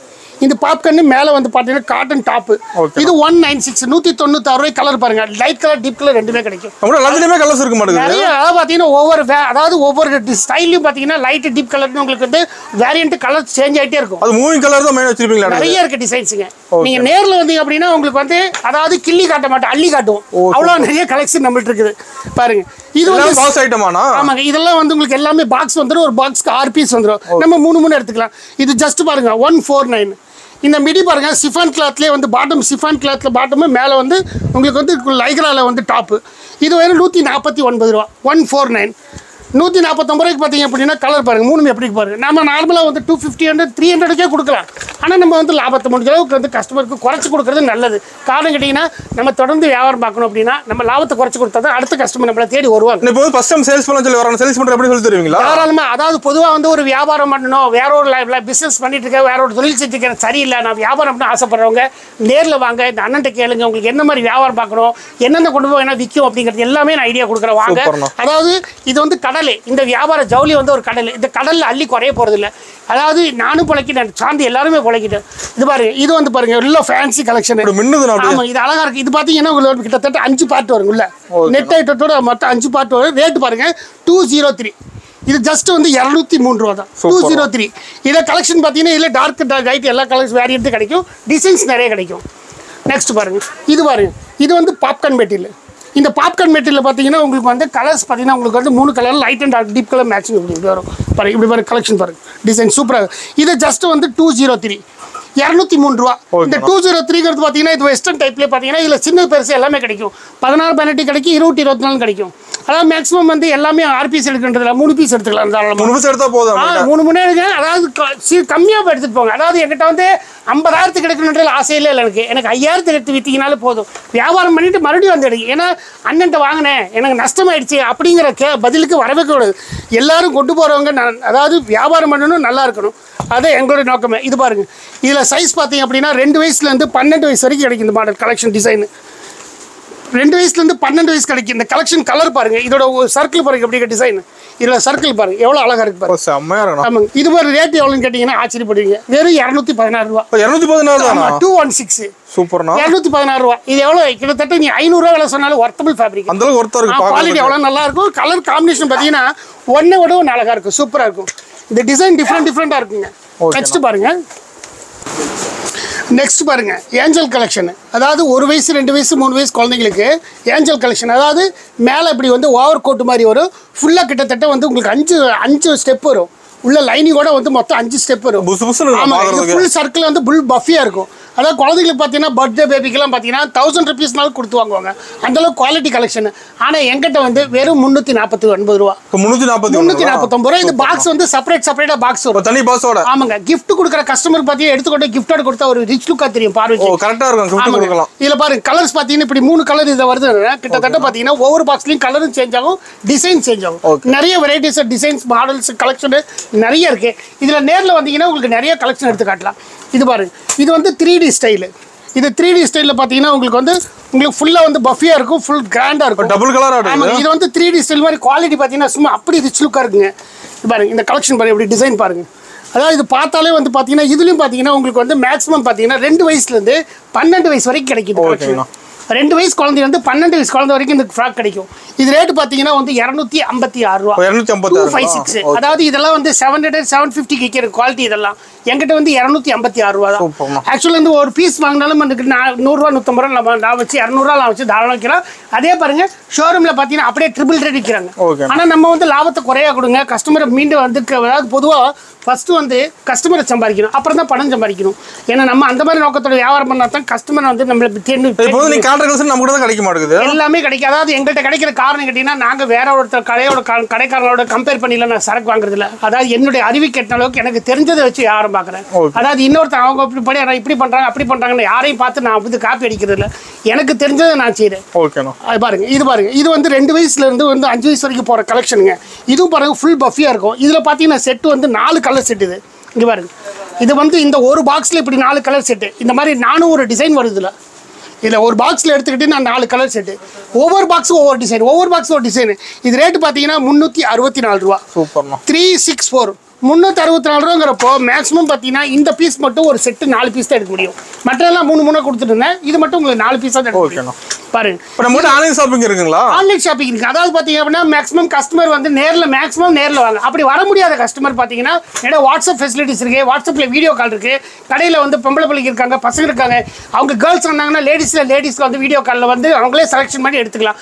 Speaker 1: இந்த பாப்கார்ன் மேலே வந்து பார்த்தீங்கன்னா காட்டன் டாப்பு. இது 196 196 ரூபாய். கலர் பாருங்க, லைட் கலர் டீப் கலர் ரெண்டுமே கிடைக்கும். கலர்ஸ் இருக்க மாட்டேங்குது நிறைய. அதாவது பார்த்தீங்கன்னா ஒவ்வொரு ஸ்டைலையும் பார்த்தீங்கன்னா லைட் டீப் கலர்னு உங்களுக்கு வந்து வேரியன்ட் கலர் சேஞ்ச் ஆகிட்டே இருக்கும். அது மூவிங் கலர் தான் மெயின் வச்சிருப்பீங்களா? நிறைய இருக்கு டிசைன்ஸுங்க. நீங்க நேரில் வந்தீங்க அப்படின்னா உங்களுக்கு வந்து அதாவது கிள்ளி காட்ட மாட்டோம், அள்ளி காட்டுவோம். அவ்வளோ நிறைய கலெக்ஷன் நம்மள்ட்ட இருக்குது. பாருங்க, இது வந்து பாக்ஸ் ஐட்டமானா? ஆமாங்க, இதெல்லாம் வந்து உங்களுக்கு எல்லாமே பாக்ஸ் வந்துடும். ஒரு பாக்ஸ்க்கு 6 பீஸ் வந்துடும். நம்ம 3 எடுத்துக்கலாம். இது ஜஸ்ட் பாருங்க 149. இந்த மிடி பாருங்கள் சிஃபான் கிளாத்லேயே வந்து பாட்டம் சிஃபான் கிளாத்தில் பாட்டமு மேலே வந்து உங்களுக்கு வந்து லைக்ராவில் வந்து டாப்பு இது வெறும் 149 ரூபா 149 149 ரூபாய்க்கு பார்த்தீங்க அப்படின்னா கலர் பாருங்கள் மூணுமே எப்படி பாருங்கள் நம்ம நார்மலாக வந்து 250 300க்கே கொடுக்கலாம் ஆனால் நம்ம வந்து லாபத்தை முடிஞ்ச அளவுக்கு வந்து கஸ்டமருக்கு குறைச்சி கொடுக்குறது நல்லது காரணம் கேட்டிங்கன்னா நம்ம தொடர்ந்து வியாபாரம் பார்க்கணும் அப்படின்னா நம்ம லாபத்தை குறைச்சி கொடுத்தா தான் அடுத்த கஸ்டமர் நம்மளை தேடி வருவாங்க
Speaker 2: இப்போ ஃபர்ஸ்ட் டைம் சேல்ஸ் பண்ண சொல்லி வராங்க சேல்ஸ் பண்ணுற எப்படி சொல்லி தருவீங்களா
Speaker 1: தாராளமாக அதாவது பொதுவாக வந்து ஒரு வியாபாரம் பண்ணணும் வேற ஒரு பிஸ்னஸ் பண்ணிட்டு இருக்கேன் வேற ஒரு தொழில் செஞ்சுருக்கேன் சரியில்லை நான் வியாபாரம் பண்ண ஆசைப்படுறவங்க நேரில் வாங்க இந்த அண்ணன்ட்ட கேளுங்க உங்களுக்கு என்ன மாதிரி வியாபாரம் பார்க்கணும் என்னென்ன கொண்டு போய் என்ன விற்கும் அப்படிங்கிறது எல்லாமே நான் ஐடியா கொடுக்குறேன் வாங்க அதாவது இது வந்து கடல் இந்த வியாபார ஜவுளி வந்து ஒரு கடல் இந்த கடலில் அள்ளி குறைய போகிறதில்ல அதாவது நானும் பிழைக்கிட்டேன் சார்ந்து எல்லாருமே பிழைக்கிட்டேன் இது பாருங்க இது வந்து பாருங்க எல்லாம் ஃபேன்சி கலெக்ஷன் ஆமாம் இது அழகா இருக்கு இது பார்த்தீங்கன்னா உங்களுக்கு கிட்டத்தட்ட 5 பார்ட் வரும் உள்ள நெட் ஐட்டத்தோட மொத்தம் 5 பார்ட் வரும் ரேட்டு பாருங்க 203 இது ஜஸ்ட் வந்து 203 ரூபா தான் 203 இதை கலெக்ஷன் பார்த்தீங்கன்னா இதில் டார்க் லைட் எல்லா கலர்ஸ் வேரியன்ட்டு கிடைக்கும் டிசைன்ஸ் நிறைய கிடைக்கும் நெக்ஸ்ட் பாருங்க இது வந்து பாப்கார்ன் மெட்டீரியல் இந்த பாப்கார்ன் மெட்டீரியல் பார்த்தீங்கன்னா உங்களுக்கு வந்து கலர்ஸ் பார்த்தீங்கன்னா உங்களுக்கு வந்து 3 colour light and dark deep colour matching இப்படி வரும் பாருங்க இப்படி பாருங்க கலெக்ஷன் பாருங்க டிசைன் சூப்பராக இது ஜஸ்ட் வந்து 203 203 ரூபா இந்த 203ங்கிறது பார்த்தீங்கன்னா இது வெஸ்டர்ன் டைப்லேயே பார்த்தீங்கன்னா இதில் சின்ன பெருசு எல்லாமே கிடைக்கும் 16 18 கிடைக்கும் 20 24 கிடைக்கும் அதாவது மேக்ஸிமம் வந்து எல்லாமே 6 பீஸ் எடுக்கின்றதுல 3 பீஸ் எடுத்துக்கலாம்
Speaker 2: 3 பீஸ் எடுத்தால் போதும்
Speaker 1: 3 எடுங்க அதாவது கம்மியாக எடுத்துகிட்டு போங்க அதாவது என்கிட்ட வந்து 50,000 எடுக்கணுன்றது ஆசையிலே இல்லை எனக்கு 5,000 எடுத்து விற்றீங்கனாலும் போதும் வியாபாரம் பண்ணிட்டு மறுபடியும் வந்து எடுங்க ஏன்னா அண்ணன்ட்ட வாங்கினேன் எனக்கு நஷ்டமாயிடுச்சு அப்படிங்கிற பதிலுக்கு வரவே கூடாது எல்லாரும் கொண்டு போகிறவங்க அதாவது வியாபாரம் பண்ணணும் நல்லா இருக்கணும் அது எங்களோட நோக்கமே இது பாருங்க இதில் சைஸ் பார்த்தீங்க அப்படின்னா 2 வயசுலேருந்து 12 வயசு வரைக்கும் கிடைக்கும் இந்த மாடல் கலெக்ஷன் டிசைன் 2 வயசுலேருந்து 12 வயசு கிடைக்கும் இந்த கலெக்ஷன் கலர் பாருங்க இதோட ஒரு சர்க்கிள் பாருங்க எப்படி டிசைன் இதில் சர்க்கிள் பாருங்க எவ்வளோ அழகா இருக்கு பாருங்க ஆமாங்க இது ஒரு ரேட் எவ்வளோன்னு கேட்டிங்கன்னா ஆச்சரியப்படுவீங்க வெறும் 216 ரூபா 216
Speaker 2: சூப்பர்ண்ணா
Speaker 1: 216 ரூபா இது எவ்வளோ கிட்டத்தட்ட நீ 500 ரூபா விலை சொன்னாலும் ஒர்த்தபிள் ஃபேப்ரிக்
Speaker 2: அந்த அளவுக்கு ஒர்த்தா இருக்கு
Speaker 1: குவாலிட்டி எவ்வளோ நல்லா இருக்கும் கலர் காம்பினேஷன் பார்த்தீங்கன்னா ஒன்றை விட ஒன்று அழகா இருக்கும் சூப்பராக இருக்கும் இந்த டிசைன் டிஃப்ரெண்ட்டாக இருக்குங்க நெக்ஸ்ட் பாருங்க ஏஞ்சல் கலெக்ஷன் அதாவது 1 வயசு 2 வயசு 3 வயசு குழந்தைங்களுக்கு ஏஞ்சல் கலெக்ஷன் அதாவது மேலே இப்படி வந்து ஓவர் கோட் மாதிரி வரும் ஃபுல்லாக கிட்டத்தட்ட வந்து உங்களுக்கு 5 ஸ்டெப் வரும் உள்ள லைனிங்கோட வந்து மொத்தம் 5 ஸ்டெப் வரும் ஃபுல் சர்க்கிள் வந்து புல் பஃபியாக இருக்கும் அதாவது குழந்தைங்களுக்கு பார்த்தீங்கன்னா பர்த்டே பேபிக்கெல்லாம் பார்த்தீங்கன்னா 1000 ருபீஸ்னாலும் கொடுத்து வாங்குவாங்க அந்தளவுக்கு குவாலிட்டி கலெக்ஷன் ஆனால் எங்கிட்ட வந்து வெறும் 349 ரூபா 349 ரூபா இது பாக்ஸ் வந்து செப்பரேட்டாக பாக்ஸ் வரும் தனி பாக்ஸோட ஆமாங்க கிஃப்ட் கொடுக்குற கஸ்டமர் பார்த்தீங்கன்னா எடுத்துக்கொண்டு கிஃப்டோட கொடுத்தா ஒரு ரிச் லுக்காக தெரியும் பார்வை
Speaker 2: கரெக்டாக இருக்கும்
Speaker 1: இதில் பாருங்க கலர்ஸ் பார்த்தீங்கன்னா இப்படி 3 கலர் இதில் வருது கிட்டத்தட்ட பார்த்தீங்கன்னா ஒவ்வொரு பாக்ஸ்லையும் கலரும் சேஞ்ச் ஆகும் டிசைன் சேஞ்ச் ஆகும் நிறைய வெரைட்டிஸ் டிசைன்ஸ் மாடல்ஸ் கலெக்ஷன் நிறைய இருக்கு இதில் நேரில் வந்தீங்கன்னா உங்களுக்கு நிறைய கலெக்ஷன் எடுத்து காட்டலாம் இது பாருங்க இது வந்து 3D ஸ்டைலு இது 3D ஸ்டைலில் பார்த்தீங்கன்னா உங்களுக்கு ஃபுல்லாக வந்து பஃபியாக இருக்கும் ஃபுல் கிராண்டாக இருக்கும்
Speaker 2: டபுள் கலர்
Speaker 1: ஆமாம் இது வந்து 3D ஸ்டைல் மாதிரி குவாலிட்டி பார்த்தீங்கன்னா சும்மா அப்படி ரிச் லுக்காக இருக்குங்க இது பாருங்க இந்த கலெக்ஷன் பாருங்க இப்படி டிசைன் பாருங்க அதாவது இது பார்த்தாலே வந்து பார்த்தீங்கன்னா இதுலையும் பார்த்தீங்கன்னா உங்களுக்கு வந்து மேக்ஸிமம் பார்த்தீங்கன்னா 2 வயசுலேருந்து 12 வயசு வரைக்கும் கிடைக்கும் 2 வயசு குழந்தை வந்து 12 வயசு குழந்தை வரைக்கும் இந்த ஃப்ராக் கிடைக்கும் இது ரேட்டு பார்த்தீங்கன்னா வந்து 256 ரூபா 256 அதாவது இதெல்லாம் வந்து 750 விற்கிற குவாலிட்டி இதெல்லாம் என்கிட்ட வந்து 256 ரூபா தான் ஆக்சுவலி வந்து ஒரு பீஸ் வாங்கினாலும் வந்து 100 ரூபா 150 ரூபா நான் வச்சு 200 ரூபா வச்சு தாராளம் வைக்கிறோம் அதே பாருங்க ஷோரூமில் பார்த்தீங்கன்னா அப்படியே ட்ரிபிள் ரேட் விற்கிறாங்க ஆனால் நம்ம வந்து லாபத்தை குறையா கொடுங்க கஸ்டமரை மீண்டும் வந்து அதாவது பொதுவாக ஃபர்ஸ்ட் வந்து கஸ்டமரை சம்பாதிக்கணும் அப்புறம் தான் பணம் சம்பாதிக்கணும் ஏன்னா நம்ம அந்த மாதிரி நோக்கத்தோட வியாபாரம் பண்ணா தான் கஸ்டமர் வந்து நம்மளுக்கு
Speaker 2: கிடைக்க மாட்டேங்குது
Speaker 1: எல்லாமே கிடைக்கும் அதாவது எங்கள்கிட்ட கிடைக்கிற காரணம் கேட்டீங்கன்னா நாங்கள் வேற ஒருத்தர் கடைக்காரங்களோட கம்பேர் பண்ணல நான் சரக்கு வாங்குறதில்ல அதாவது என்னுடைய அறிவு கெட்ட அளவுக்கு எனக்கு தெரிஞ்சதை வச்சு வியாபாரம் பார்க்குறேன் அதாவது இன்னொருத்தர் அவங்க இப்படி பண்றாங்க அப்படி பண்றாங்கன்னு யாரையும் பார்த்து நான் வந்து காப்பி அடிக்கிறது இல்லை எனக்கு தெரிஞ்சதை நான் செய்கிறேன் பாருங்க இது வந்து 2 வயசுல இருந்து வந்து 5 வயசு வரைக்கும் போற கலெக்ஷனுங்க இதுவும் பாருங்க ஃபுல் பஃபியா இருக்கும் இதுல பாத்தீங்கன்னா செட் வந்து 4 கலர் செட் இது பாருங்க இது வந்து இந்த ஒரு பாக்ஸ்ல இப்படி 4 கலர் செட்டு இந்த மாதிரி நானும் ஒரு டிசைன் வருதுல இதில் ஒரு பாக்ஸில் எடுத்துக்கிட்டு நான் 4 கலர் செட்டு ஒவ்வொரு பாக்ஸும் ஒவ்வொரு பாக்ஸும் ஒரு டிசைன் இது ரேட்டு பார்த்தீங்கன்னா 364 ரூபா 364 364 ரூபாங்கிறப்போ மேக்ஸிமம் பார்த்தீங்கன்னா இந்த பீஸ் மட்டும் ஒரு செட்டு 4 பீஸ் தான் எடுக்க முடியும் மற்றெல்லாம் 3 கொடுத்துட்டு இருந்தேன் இது மட்டும் உங்களுக்கு 4 பீஸாக தான் எடுக்க முடியும் பாருங்க
Speaker 2: ஆன்லைன் ஷாப்பிங் இருக்குங்களா
Speaker 1: ஆன்லைன் ஷாப்பிங் இருக்கு அதாவது பார்த்தீங்க அப்படின்னா மேக்ஸிமம் கஸ்டமர் வந்து நேரில் வாங்க அப்படி வர முடியாத கஸ்டமர் பார்த்தீங்கன்னா ஏன்னா வாட்ஸ்அப் ஃபெசிலிட்டிஸ் இருக்கு வாட்ஸ்அப்பில் வீடியோ கால் இருக்கு கடையில் வந்து பொம்பளை பிள்ளைங்க இருக்காங்க பசங்க இருக்காங்க அவங்க கேர்ள்ஸ் வந்தாங்கன்னா லேடிஸ்க்கு வந்து வீடியோ காலில் வந்து அவங்களே செலக்ஷன் பண்ணி எடுத்துக்கலாம்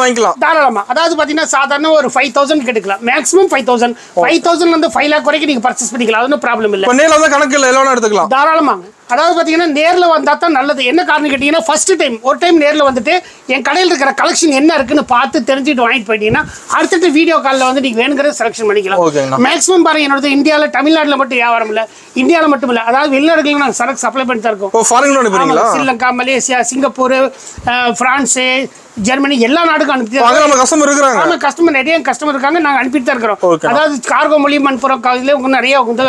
Speaker 2: வாங்கிக்கலாம்
Speaker 1: தாராளமாக அதாவது பார்த்தீங்கன்னா சாதாரண ஒரு 5000 எடுக்கலாம் மேக்ஸிமம் 5000 வந்து 5 lakh வரைக்கும் நீங்க பர்ச்சேஸ் பண்ணிக்கலாம் அது ஒன்றும் ப்ராப்ளம் இல்லை
Speaker 2: கணக்கு இல்லை எடுத்துக்கலாம்
Speaker 1: தாராளமாக அதாவது பார்த்தீங்கன்னா நேரில் வந்தால் தான் நல்லது. என்ன காரணம் கேட்டிங்கன்னா ஃபஸ்ட்டு டைம் ஒரு டைம் நேரில் வந்துட்டு என் கடையில் இருக்கிற கலெக்ஷன் என்ன இருக்குன்னு பார்த்து தெரிஞ்சுட்டு வாங்கிட்டு போயிட்டீங்கன்னா அடுத்தடுத்து வீடியோ காலில் வந்து நீங்கள் வேணுங்கிறத செலெக்ஷன் பண்ணிக்கலாம். மேக்ஸிமம் பாருங்க என்னோட இந்தியாவில் தமிழ்நாட்டில் மட்டும் வியாபாரம் இல்லை, இந்தியாவில் மட்டும் இல்லை, அதாவது வெளிநாடுகளுக்கு நாங்கள் சரக்கு சப்ளை பண்ணி தான் இருக்கோம். Sri Lanka, Malaysia, Singapore, France, Germany எல்லா நாடுக்கும் அனுப்பி கஸ்டமர் நிறைய கஸ்டமர் இருக்காங்க. நாங்கள் அனுப்பிட்டு தான் இருக்கிறோம். அதாவது கார்கோ மூலியம் அனுப்புகிறோம். இதில் உங்களுக்கு நிறைய வந்து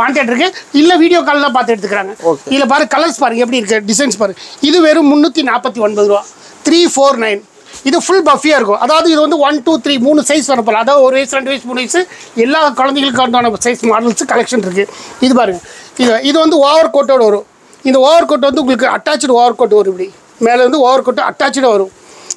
Speaker 1: வாண்டட் இருக்கு. இல்லை வீடியோ கால் தான் பார்த்து எடுத்துக்கிறாங்க. இதில் பாருங்க கலர்ஸ் பாருங்க எப்படி இருக்கு, டிசைன்ஸ் பாருங்க. இது வெறும் 349 ரூபா, 349. இது ஃபுல் பஃபியாக இருக்கும். அதாவது இது வந்து 1 2 3 3 சைஸ் வரப்போம். அதாவது 1 வயசு 2 வயசு 3 வயசு எல்லா குழந்தைகளுக்கு சைஸ் மாடல்ஸ் கலெக்ஷன் இருக்குது. இது பாருங்க, இது வந்து ஓவர் கோட்டோடு வரும். இந்த ஓவர் கோட் வந்து உங்களுக்கு அட்டாச்சு ஓவர் கோட் வரும். இப்படி மேலே வந்து ஓவர் கோட்டு அட்டாச்சாக வரும்.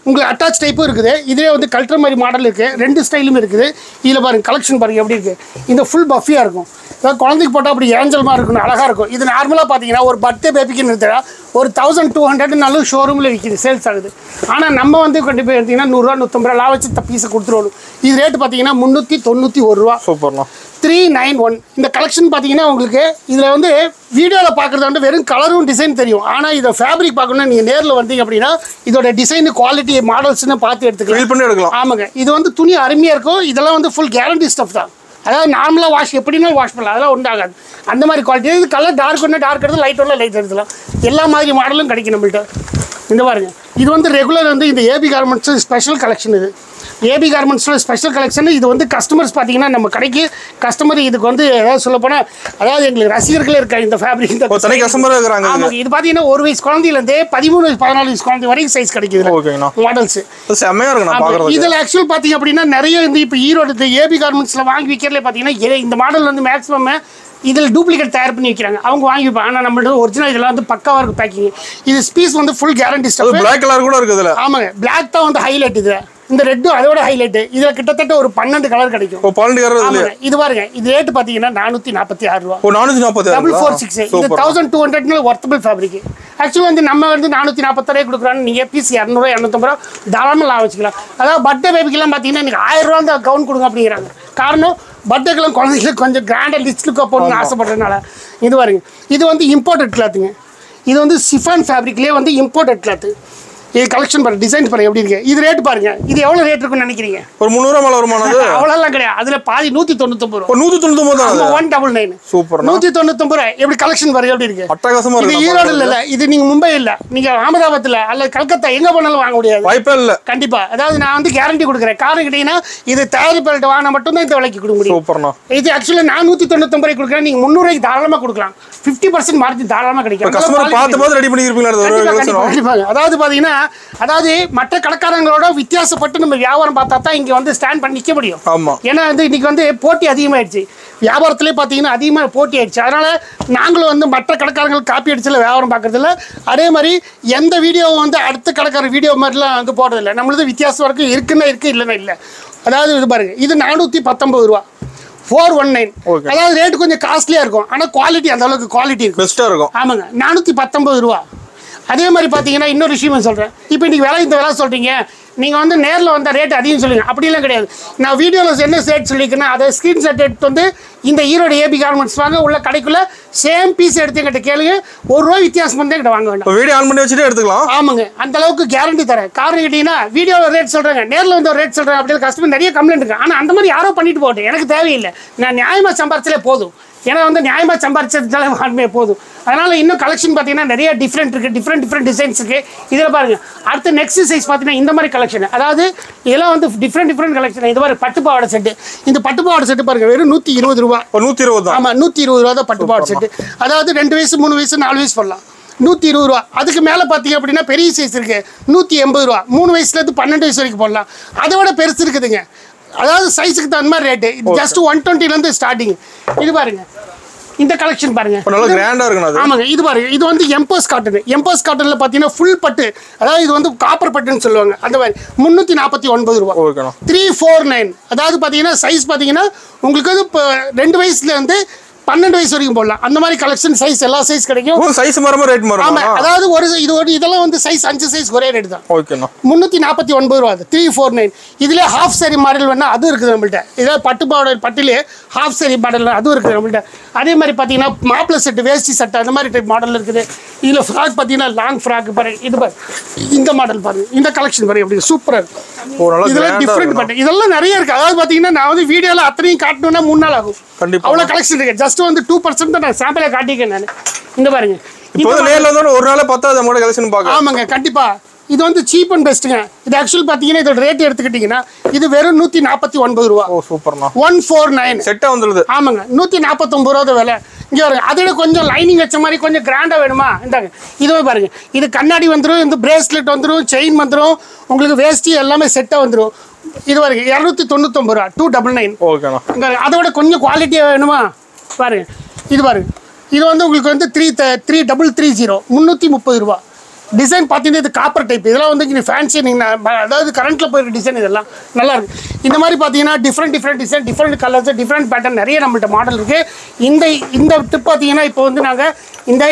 Speaker 1: உங்களுக்கு அட்டாச் டைப்பும் இருக்குது. இதே வந்து கல்ச்சர் மாதிரி மாடல் இருக்குது. 2 ஸ்டைலும் இருக்குது. இதில் பாருங்கள் கலெக்ஷன் பாருங்கள் எப்படி இருக்குது. இந்த ஃபுல் பஃபியாக இருக்கும். அதாவது குழந்தைக்கு போட்டால் அப்படி ஏஞ்சல் மாதிரி இருக்கணும், அழகாக இருக்கும். இது நார்மலாக பார்த்தீங்கன்னா ஒரு பர்த்டே பேபிக்கு நிறுத்தா ஒரு 1200 ஷோரூமில் விற்கிது, சேல்ஸ் ஆகுது. ஆனால் நம்ம வந்து கொண்டு போய் எடுத்திங்கன்னா 100 ரூபா 150 ரூபா வச்சு பீஸை கொடுத்துருவோம். இது ரேட்டு பார்த்தீங்கன்னா 391 ரூபா.
Speaker 2: சூப்பர்ண்ணா.
Speaker 1: 391. இந்த கலெக்ஷன் பார்த்தீங்கன்னா உங்களுக்கு இதில் வந்து வீடியோவில் பார்க்குறது வந்து வெறும் கலரும் டிசைன் தெரியும். ஆனால் இதை ஃபேப்ரிக் பார்க்கணும்னா நீங்கள் நேரில் வந்தீங்க அப்படின்னா இதோட டிசைன் குவாலிட்டி மாடல்ஸ்னு பார்த்து எடுத்துக்கலாம். ஆமாங்க, இது வந்து துணி அருமையாக இருக்கும். இதெல்லாம் வந்து ஃபுல் கேரண்டி ஸ்டஃப் தான். அதாவது நார்மலாக வாஷ் எப்படினாலும் வாஷ் பண்ணலாம், அதெல்லாம் உண்டாகாது. அந்த மாதிரி குவாலிட்டி. இது கலர் டார்க் ஒன்று டார்க் எடுத்து லைட் ஒன்று லைட் எடுத்துலாம். எல்லா மாதிரி மாடலும் கிடைக்கும் நம்மள்கிட்ட. இந்த பாருங்க, இது வந்து ரெகுலர் வந்து இந்த ஏபி கார்மெண்ட்ஸ் ஸ்பெஷல் கலெக்ஷன். இது ஏபி கார்மெண்ட்ஸில் ஸ்பெஷல் கலெக்ஷன். இது வந்து கஸ்டமர்ஸ் பார்த்தீங்கன்னா நம்ம கடைக்கு கஸ்டமர் இதுக்கு வந்து ஏதாவது சொல்ல போனால் அதாவது எங்களுக்கு ரசிகர்களே இருக்காங்க இந்த ஃபேப்ரிக்.
Speaker 2: கஸ்டமர் இருக்கிறாங்க.
Speaker 1: ஆமாங்க, இது பார்த்தீங்கன்னா 1 வயசு குழந்தையிலேருந்து 13 வயசு 14 வயசு குழந்தை வரைக்கும் சைஸ் கிடைக்குது மாடல்ஸ். இதில் ஆக்சுவல் பார்த்தீங்க அப்படின்னா நிறைய இந்த இப்போ ஈரோடு ஏபி கார்மெண்ட்ஸில் வாங்கி விற்கிறதுல பார்த்தீங்கன்னா இந்த மாடல் வந்து மேக்ஸிமம் இதில் டூப்ளிகேட் தயார் பண்ணி வைக்கிறாங்க. அவங்க வாங்கி வைப்பாங்க. ஆனால் நம்மள்ட்ட ஒரிஜினல் இதெல்லாம் வந்து பக்காவாக இருக்கும் பேக்கிங். இது பீஸ் வந்து full guarantee stuff.
Speaker 2: Black colour கூட இருக்குது.
Speaker 1: ஆமாங்க, பிளாக் தான் வந்து ஹைலைட். இது இந்த ரெட்டு அதோட ஹைலைட். இதுல கிட்டத்தட்ட ஒரு 12 கலர் கிடைக்கும்.
Speaker 2: 12 கலர்.
Speaker 1: இது பாருங்க, இது ரேட் பாத்தீங்கன்னா 446 ரூபா.
Speaker 2: 446.
Speaker 1: இது 1200 ஒர்த்தபிள் ஃபேப்ரிக். ஆக்சுவலி வந்து நம்ம வந்து 446 கொடுக்குறான்னு நீங்க பீஸ் 200 250 ரூபா தாராளமாக லாபம் வச்சுக்கலாம். அதாவது பர்த்டே பேபிக்கெல்லாம் பார்த்தீங்கன்னா எனக்கு 1000 ரூபா தான் கவுன் கொடுங்க அப்படிங்கிறாங்க. காரணம் பர்த்டேக்கெல்லாம் குழந்தைங்களுக்கு கொஞ்சம் கிராண்டாக லிஸ்ட்டுக்கு போகணும்னு ஆசைப்படுறதுனால. இது பாருங்க, இது வந்து இம்போர்ட்டட் கிளாத்துங்க. இது வந்து சிஃபான் ஃபேப்ரிக்லேயே வந்து இம்போர்ட்டட் கிளாத்து. இது கலெக்ஷன் பாருங்க, டிசைன் பாருங்க எப்படி இருக்கு. இது ரேட் பாருங்க, இது எவ்வளவு ரேட் இருக்குன்னு நினைக்கிறீங்க?
Speaker 2: ஒரு 300 ரூபாய் மேல வருமா?
Speaker 1: அவ்வளோலாம் கிடையாது. அதுல பாதி 199 ரூபா.
Speaker 2: 199 தான்.
Speaker 1: 199.
Speaker 2: சூப்பர்.
Speaker 1: 199 ரூபாய். எப்படி கலெக்ஷன் பாருங்க எப்படி இருக்கு.
Speaker 2: அட்டகாசமா இருக்கு.
Speaker 1: இது ஈரோடு இல்ல, இது நீங்க மும்பை இல்ல, நீங்க அகமதாபாத்ல அல்ல கல்கத்தா எங்க போனாலும் வாங்க முடியாது.
Speaker 2: வாய்ப்பே இல்ல.
Speaker 1: கண்டிப்பா. அதாவது நான் வந்து கேரண்டி கொடுக்குறேன். காரணம் கேட்டீங்கன்னா இது தயாரிப்பாளர்கிட்ட வாங்கினா மட்டும் தான் இந்த விலைக்கு கொடுக்க முடியும்.
Speaker 2: சூப்பர்ண்ணா.
Speaker 1: இது ஆக்சுவலா நான் 199 ரூபாய் கொடுக்குறேன். நீங்க 300 ரூபாய்க்கு தாராளமா கொடுக்கலாம். 50% மார்ஜின் தாராளமா கிடைக்கும்.
Speaker 2: கஸ்டமர் பார்த்து ரெடி பண்ணி இருப்பீங்களா?
Speaker 1: அதாவது பாத்தீங்கன்னா அதாவது மற்ற கடைக்காரங்களோட வித்தியாசப்பட்டு நம்ம வியாபாரம் பார்த்தா தான் இங்க வந்து ஸ்டாண்ட் பண்ணி நிற்க முடியும். ஏன்னா வந்து இன்னைக்கு வந்து போட்டி அதிகமாயிடுச்சு. வியாபாரத்திலே பார்த்தீங்கன்னா அதிகமாக போட்டி ஆயிடுச்சு. அதனால நாங்களும் வந்து மற்ற கடைக்காரங்களுக்கு காப்பி அடிச்சுல வியாபாரம் பார்க்கறதில்ல. அதே மாதிரி எந்த வீடியோவும் வந்து அடுத்த கடைக்கார வீடியோ மாதிரிலாம் வந்து போடுறதில்லை. நம்மளது வித்தியாசம் வரைக்கும் இருக்குன்னா இருக்கு, இல்லைன்னா இல்லை. அதாவது இது பாருங்க, இது 419 ரூபா. 419. அதாவது ரேட் கொஞ்சம் காஸ்ட்லியா இருக்கும், ஆனால் குவாலிட்டி அந்த அளவுக்கு குவாலிட்டி இருக்கும், பெஸ்ட்டாக இருக்கும். ஆமாங்க, 419 ரூபா. அதே மாதிரி பார்த்தீங்கன்னா இன்னொரு விஷயம் சொல்கிறேன். இப்போ இன்றைக்கி இந்த விலை சொல்கிறீங்க, நீங்கள் வந்து நேரில் வந்த ரேட் அதிகம் சொல்லுங்கள், அப்படிலாம் கிடையாது. நான் வீடியோவில் என்ன ரேட் சொல்லியிருக்கேன்னா அதை ஸ்க்ரீன்ஷாட் எடுத்து வந்து இந்த ஈரோடு ஏபி கார்மெண்ட்ஸ் வாங்க, உள்ள கடைக்குள்ளே சேம் பீஸ் எடுத்து எங்கிட்ட கேளுங்க, ₹1 வித்தியாசம் வந்து எங்கிட்ட வாங்க வேண்டாம்.
Speaker 2: வீடியோ ஆன் பண்ணி வச்சுட்டு எடுத்துக்கலாம்.
Speaker 1: ஆமாங்க, அந்த அளவுக்கு கேரண்டி தரேன். காரணம் கேட்டிங்கன்னா வீடியோவில் ரேட் சொல்கிறாங்க, நேரில் வந்து ஒரு ரேட் சொல்கிறேன் அப்படின்னு கஸ்டமர் நிறைய கம்ப்ளைண்ட் இருக்குது. ஆனால் அந்த மாதிரி யாரோ பண்ணிட்டு போகட்டும், எனக்கு தேவையில்லை. நான் நியாயமாக சம்பாரிச்சாலே போதும். ஏன்னா வந்து நியாயமாக சம்பாரிச்சதுனால ஆண்மையாக போதும். அதனால் இன்னும் கலெக்ஷன் பார்த்தீங்கன்னா நிறைய டிஃப்ரெண்ட் இருக்குது, டிஃப்ரெண்ட் டிசைன்ஸ் இருக்குது. இதில் பாருங்கள், அடுத்த நெக்ஸ்ட் சைஸ் பார்த்தீங்கன்னா இந்த மாதிரி கலெக்ஷன். அதாவது இதெல்லாம் வந்து டிஃப்ரெண்ட் கலெக்ஷன். இது மாதிரி பட்டுப்பாவாடை செட்டு. இந்த பட்டுப்பாவாடை செட்டு பாருங்கள், வெறும் 120 ரூபா.
Speaker 2: 120?
Speaker 1: ஆமாம், 120 ரூபா தான் பட்டுப்பாவாடை செட்டு. அதாவது 2 வயசு 3 வயசு 4 வயசு பண்ணலாம். 120 ரூபா. அதுக்கு மேலே பார்த்தீங்க அப்படின்னா பெரிய சைஸ் இருக்குது, 180 ரூபா. 3 வயசுலேருந்து 12 வயசு வரைக்கும் போடலாம். அதை விட பெருசு இருக்குதுங்க. அதாவது சைஸுக்கு தகுந்த மாதிரி ரேட்டு. இது ஜஸ்ட் 120லேருந்து ஸ்டார்டிங். இது பாருங்க, இந்த கலெக்ஷன் பாருங்க,
Speaker 2: நல்லா கிராண்டா இருக்கு.
Speaker 1: ஆமாங்க, இது பாருங்க, இது வந்து எம்போஸ் காட்டன். எம்போஸ் காட்டன்ல பாத்தீங்கன்னா ஃபுல் பட்டு, அதாவது இது வந்து காப்பர் பட்டுன்னு சொல்லுவாங்க. அந்த மாதிரி 349 ரூபா. 349. அதாவது பாத்தீங்கன்னா சைஸ் பாத்தீங்கன்னா உங்களுக்கு வந்து 2 வயசுல இருந்து 12 வயசு வரைக்கும் போடலாம். அந்த மாதிரி கலெக்ஷன் சைஸ் எல்லா சைஸ் கிடைக்கும்.
Speaker 2: சைஸ் மாறுமா ரேட் மாறுமா?
Speaker 1: ஆமா, அதாவது இதெல்லாம் வந்து சைஸ் 5 சைஸ் ஒரே ரேட் தான்.
Speaker 2: ஓகேண்ணா.
Speaker 1: 349 ரூபா. 349. இதுல ஹாஃப் சாரி மாடல் வேணா அதுவும் இருக்குது நம்மள்ட்ட. இதாவது பட்டுலே ஹாஃப் சாரி மாடல் அதுவும் இருக்குது நம்மள்ட்ட. அதே மாதிரி பார்த்தீங்கன்னா மாப்பிள செட், வேஷ்டி செட் அந்த மாதிரி டைப் மாடல் இருக்குது. இதுல ஃப்ராக் பார்த்தீங்கன்னா லாங் ஃப்ராக் பாருங்க. இது பாரு, இந்த மாடல் பாருங்க, இந்த கலெக்ஷன் பாருங்க எப்படி சூப்பரா இருக்கு. இதெல்லாம் டிஃப்ரெண்ட் பட் இதெல்லாம் நிறைய இருக்கு. அதாவது பார்த்தீங்கன்னா நான் வந்து வீடியோல அத்தனையும் காட்டணும்னா 3 நாள் ஆகும்.
Speaker 2: கண்டிப்பா
Speaker 1: அவ்வளோ கலெக்ஷன் இருக்கு. ஜஸ்ட் வந்து 2% தான் நான் சாம்பிளை காட்டியிருக்கேன் நான். இந்த பாருங்க,
Speaker 2: இப்போ நேர்ல வந்து ஒரு நாள் 10 நம்மளோட கலெக்ஷன் பார்க்கலாம்.
Speaker 1: ஆமாங்க, கண்டிப்பா. இது வந்து சீப் அண்ட் பெஸ்ட்டுங்க. இது ஆக்சுவல் பார்த்தீங்கன்னா இதோட ரேட் எடுத்துக்கிட்டிங்கன்னா இது வெறும் 149 ரூபா.
Speaker 2: ஓ சூப்பர்ண்ணா.
Speaker 1: 149
Speaker 2: செட்டாக வந்துடுது. ஆமாங்க,
Speaker 1: 149 ரூபா விலை. இங்கே வருங்க, அதோட கொஞ்சம் லைனிங் வச்ச மாதிரி கொஞ்சம் கிராண்டாக வேணுமா இந்தாங்க. இதுவே பாருங்க, இது கண்ணாடி வந்துடும், இந்த பிரேஸ்லெட் வந்துடும், செயின் வந்துடும், உங்களுக்கு வேஷ்டி எல்லாமே செட்டாக வந்துடும். இது பாருங்க 299 ரூபா. 299.
Speaker 2: ஓகேண்ணா.
Speaker 1: அதோட கொஞ்சம் குவாலிட்டியாக வேணுமா பாருங்க. இது பாருங்க, இது வந்து உங்களுக்கு வந்து 3330 330 ரூபா. டிசைன் பார்த்தீங்கன்னா இது காப்பர் டைப். இதெல்லாம் வந்து நீங்கள் ஃபேன்சி நீங்கள் அதாவது கரண்ட்டில் போயிருக்க டிசைன் இதெல்லாம் நல்லா இருக்கு. இந்த மாதிரி பார்த்தீங்கன்னா different design, different colours, different pattern நிறைய நம்மள்ட்ட மாடல் இருக்குது. இந்த டிப் பார்த்தீங்கன்னா இப்போ வந்து நாங்கள் இந்த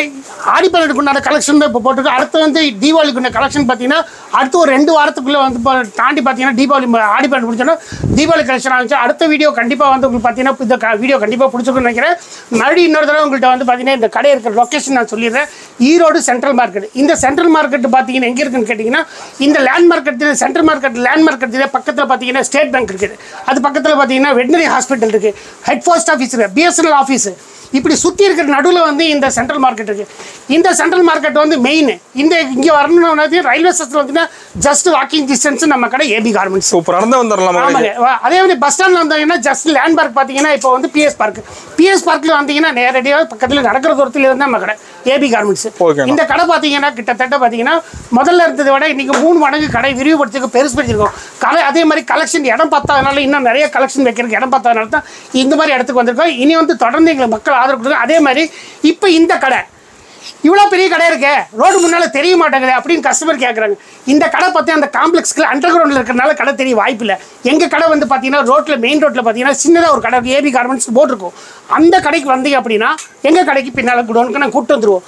Speaker 1: ஆடி பதினெட்டுக்கு உண்டான கலெக்ஷன் தான் இப்போ போட்டிருக்கோம். அடுத்து வந்து தீபாவளிக்கு உண்டான கலெக்ஷன் பார்த்தீங்கன்னா அடுத்து ஒரு 2 வாரத்துக்குள்ளே வந்து தாண்டி பார்த்தீங்கன்னா தீபாவளி ஆடி பதினெட்டு முடிச்சோன்னா தீபாவளி கலெக்ஷன் ஆகிச்சு. அடுத்த வீடியோ கண்டிப்பாக வந்து உங்களுக்கு பார்த்தீங்கன்னா இந்த வீடியோ கண்டிப்பாக பிடிச்சிருக்குன்னு நினைக்கிறேன். மறுபடியும் இன்னொரு தடவை உங்கள்கிட்ட வந்து பார்த்தீங்கன்னா இந்த கடை இருக்கிற லொக்கேஷன் நான் சொல்லிடுறேன். Erode central market. இந்த சென்ட்ரல் மார்க்கெட் பார்த்தீங்கன்னா எங்கே இருக்குன்னு கேட்டிங்கன்னா இந்த land market, central market land market பக்கத்தில் பார்த்தீங்கன்னா ஸ்டேட் பேங்க் இருக்குது. அது பக்கத்தில் பார்த்தீங்கன்னா வெட்டினரி ஹாஸ்பிட்டல் இருக்குது, ஹெட் போஸ்ட் ஆஃபீஸ் இருக்குது, பிஎஸ்என்எல் ஆஃபீஸு. இப்படி சுற்றி இருக்கிற நடுவில் வந்து இந்த சென்ட்ரல் மார்க்கெட் இருக்குது. இந்த சென்ட்ரல் மார்க்கெட் வந்து மெயின். இங்கே வரணும்னா ரயில்வே ஸ்டேஷன் பார்த்தீங்கன்னா ஜஸ்ட் வாக்கிங் டிஸ்டன்ஸ் நம்ம கடை ஏபி கார்மெண்ட்ஸ்.
Speaker 2: சூப்பர், வந்துடலாம்.
Speaker 1: ஆமாங்க. அதே மாதிரி பஸ் ஸ்டாண்டில் வந்தீங்கன்னா ஜஸ்ட் லேண்ட் பார்க் பார்த்தீங்கன்னா இப்போ வந்து பிஎஸ் பார்க்கில் வந்தீங்கன்னா நேரடியாக பக்கத்தில் நடக்கிற தூரத்தில் இருந்தால் நம்ம கடை ஏபி கார்மெண்ட்ஸ். இந்த கடை பார்த்தீங்கன்னா கிட்டத்தட்ட பார்த்தீங்கன்னா முதல்ல இருந்ததை விட இன்னைக்கு 3 மடங்கு கடை விரிவுபடுத்திருக்கோம், பெருசுபடுத்திருக்கோம். அதே மாதிரி கலெக்ஷன் இடம் பத்தாதனால இன்னும் நிறைய கலெக்ஷன் வைக்கிறதுக்கு இடம் பத்தாதனால தான் இந்த மாதிரி இடத்துக்கு வந்திருக்கோம். இனி வந்து தொடர்ந்து எங்களுக்கு மக்கள் ஆதரவு கொடுங்க. அதே மாதிரி இப்போ இந்த கடை இவ்வளோ பெரிய கடை இருக்கே, ரோடு முன்னால் தெரிய மாட்டேங்குது அப்படின்னு கஸ்டமர் கேட்குறாங்க. இந்த கடை பார்த்து அந்த காம்ப்ளெக்ஸ்க்கு அண்டர் கிரவுண்டில் இருக்கிறனால கடை தெரிய வாய்ப்பு இல்லை. எங்கள் கடை வந்து பார்த்தீங்கன்னா ரோட்டில் மெயின் ரோட்டில் பார்த்தீங்கன்னா சின்னதாக ஒரு கடை ஏபி கார்மெண்ட்ஸ் போட்டிருக்கோம். அந்த கடைக்கு வந்தீங்க அப்படின்னா எங்கள் கடைக்கு பின்னால் குடோனுக்கு நாங்கள் கூப்பிட்டு வந்துடுவோம்.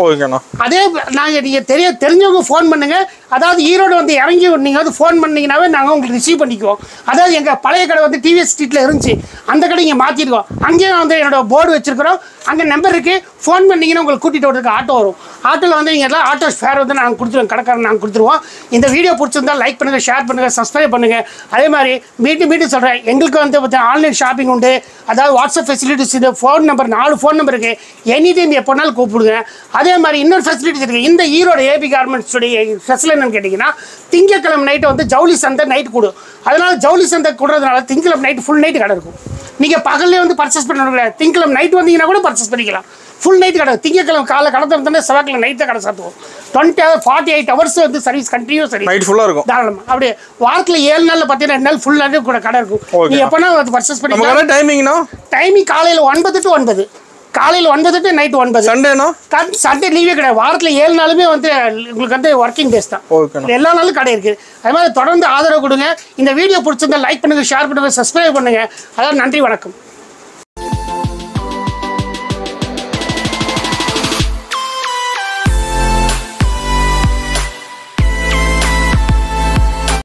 Speaker 1: அதே நாங்கள் நீங்கள் தெரிஞ்சவங்க ஃபோன் பண்ணுங்கள். அதாவது ஈரோடு வந்து இறங்கி நீங்கள் வந்து ஃபோன் பண்ணிங்கன்னாவே நாங்கள் உங்களுக்கு ரிசீவ் பண்ணிக்குவோம். அதாவது எங்கள் பழைய கடை வந்து டிவிஎஸ் ஸ்ட்ரீட்டில் இருந்துச்சு, அந்த கடை இங்கே மாற்றிருக்கோம். அங்கேயும் வந்து என்னோட போர்டு வச்சுருக்கிறோம், அங்கே நம்பர் இருக்குது. ஃபோன் பண்ணிங்கன்னா உங்களுக்கு கூட்டிகிட்டு வரதுக்கு ஆட்டோ வரும். ஆட்டோவில் வந்து நீங்கள் எல்லாம் ஆட்டோ ஃபேர் வந்து நாங்கள் கொடுத்துருவோம், கடைக்காரன் நாங்கள் கொடுத்துருவோம். இந்த வீடியோ பிடிச்சிருந்தால் லைக் பண்ணுங்கள், ஷேர் பண்ணுங்கள், சப்ஸ்கிரைப் பண்ணுங்கள். அதே மாதிரி மீண்டும் சொல்கிறேன், எங்களுக்கு வந்து பார்த்தீங்கன்னா ஆன்லைன் ஷாப்பிங் உண்டு. அதாவது வாட்ஸ்அப் ஃபெசிலிட்டிஸ் இது, ஃபோன் நம்பர் 4 ஃபோன் நம்பர் இருக்குது. எனி டைம் எப்போனாலும் கூப்பிடுங்க. அதே மாதிரி இன்னொரு ஃபெசிலிட்டிஸ் இருக்குது. இந்த ஈரோடு ஏபி கார்மெண்ட்ஸுடைய ஸ்பெஷல் என்னன்னு கேட்டிங்கன்னா திங்கக்கிழமை நைட்டு வந்து ஜவுளி சந்தை நைட் கூடும். அதனால் ஜவுளி சந்தை கூடுறதுனால திங்கக்கிழமை நைட்டு ஃபுல் நைட்டு கடை இருக்கும். நீங்கள் பகல்லே வந்து பர்ச்சேஸ் பண்ணணும், திங்கக்கிழமை நைட் வந்தீங்கன்னா கூட பர்ச்சேஸ் பண்ணிக்கலாம். ஃபுல் நைட் கடை. திங்கக்கிழமை காலை கடை திறந்தோன்னா செவ்வாய்க்கிழமை நைட் தான் கடை சாத்துவோம். 48 ஹவர்ஸ் வந்து சர்வீஸ் கண்டினியூஸ் சர்வீஸ் நைட் ஃபுல்லாக இருக்கும். தாராளமாக அப்படியே வாரத்தில் 7 நாளில் பார்த்தீங்கன்னா 2 நாள் ஃபுல் நாள் கூட கடை இருக்கும். நீ எப்போனா வந்து பர்ச்சேஸ் பண்ணிக்கலாம். டைமிங் காலையில் 9 to 9, காலையில் 9 to நைட் 9. சண்டேனா சண்டே லீவே கிடையாது. வாரத்தில் 7 நாளுமே வந்து உங்களுக்கு வந்து ஒர்க்கிங் டேஸ் தான். எல்லா நாளும் கடை இருக்குது. அது மாதிரி தொடர்ந்து ஆதரவு கொடுங்க. இந்த வீடியோ பிடிச்சிருந்தா லைக் பண்ணுங்கள், ஷேர் பண்ணுங்கள், சப்ஸ்கிரைப் பண்ணுங்கள். அதாவது நன்றி, வணக்கம்.